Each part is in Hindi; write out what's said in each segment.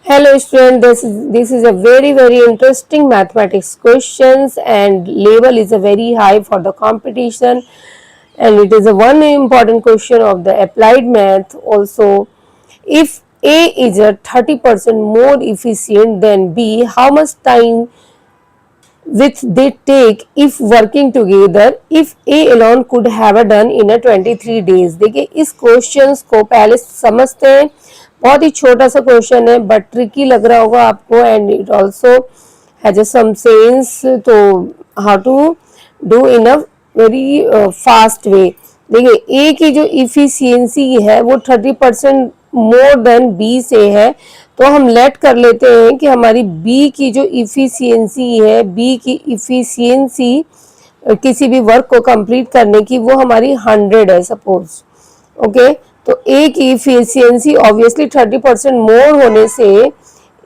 Hello student, this is a very interesting mathematics questions and level is a very high for the competition, and it is a one important question of the applied math also. If A is a 30% more efficient than B, how much time which they take if working together if A alone could have done in a 23 days। देखिए इस क्वेश्चन को पहले समझते हैं। बहुत ही छोटा सा क्वेश्चन है बट ट्रिकी लग रहा होगा आपको, and it also has some sense, तो how to do in a very fast way. देखिए ए की जो इफिशियंसी है वो 30% मोर देन बी से है, तो हम लेट कर लेते हैं कि हमारी बी की जो इफिशियंसी है, बी की इफिशियंसी किसी भी वर्क को कंप्लीट करने की वो हमारी 100 है सपोज। ओके, तो ए की इफिशियंसी ऑब्वियसली 30% मोर होने से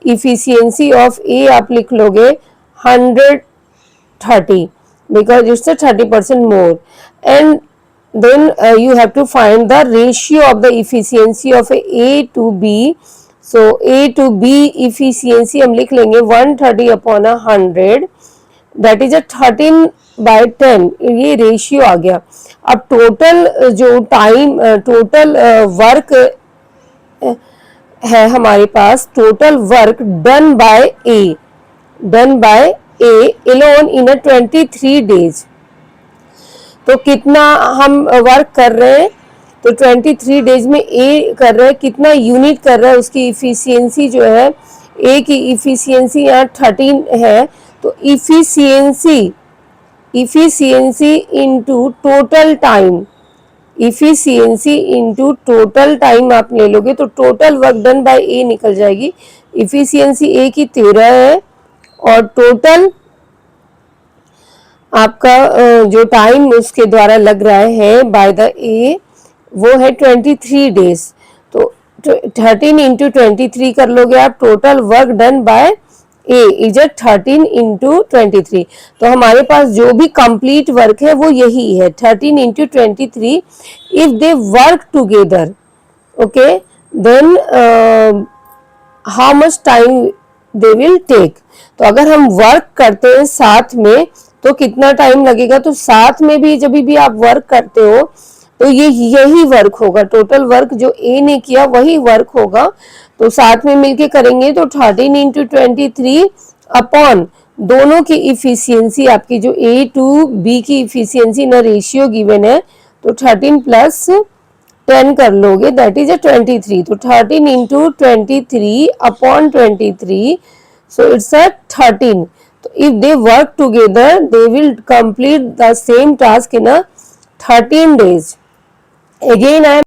इफिशियंसी ऑफ ए आप लिख लोगे 130 because it's a 30% more, and then you have to find the ratio of the efficiency of A to B. So A to B efficiency हम लिख लेंगे 130 upon 100, that is a 13/10, ये रेशियो आ गया। अब टोटल जो टाइम टोटल वर्क है हमारे पास, total work done by A alone in a 23 days, तो कितना हम वर्क कर रहे हैं, तो 23 डेज में ए कर रहे हैं, कितना यूनिट कर रहा है, उसकी इफिशियंसी जो है, ए की इफिशियंसी यहाँ 13 है, तो efficiency into total time, efficiency into total time आप ले लोगे तो टोटल वर्क डन बाय ए निकल जाएगी। इफिशियंसी ए की 13 है और टोटल आपका जो टाइम उसके द्वारा लग रहा है बाय द ए वो है 23 डेज, तो 13 इंटू 23 कर लोगे आप, total work done by A is 13 into 23, तो हमारे पास जो भी कंप्लीट वर्क है वो यही है 13 into 23। If they work together, okay, then how much time they will take, तो अगर हम वर्क करते हैं साथ में तो कितना टाइम लगेगा, तो साथ में भी जब भी आप वर्क करते हो तो ये यही वर्क होगा, टोटल वर्क जो ए ने किया वही वर्क होगा, तो साथ में मिलके करेंगे तो 13 इंटू 23 अपॉन दोनों की इफिशियंसी, आपकी जो ए टू बी की इफिशियंसी ना रेशियो गिवन है, तो 13 प्लस 10 कर लोगे दैट इज 23, तो 13 into 23 upon 23, so it's a 13. So if they work together, they will complete the same task in a 13 days. Again I am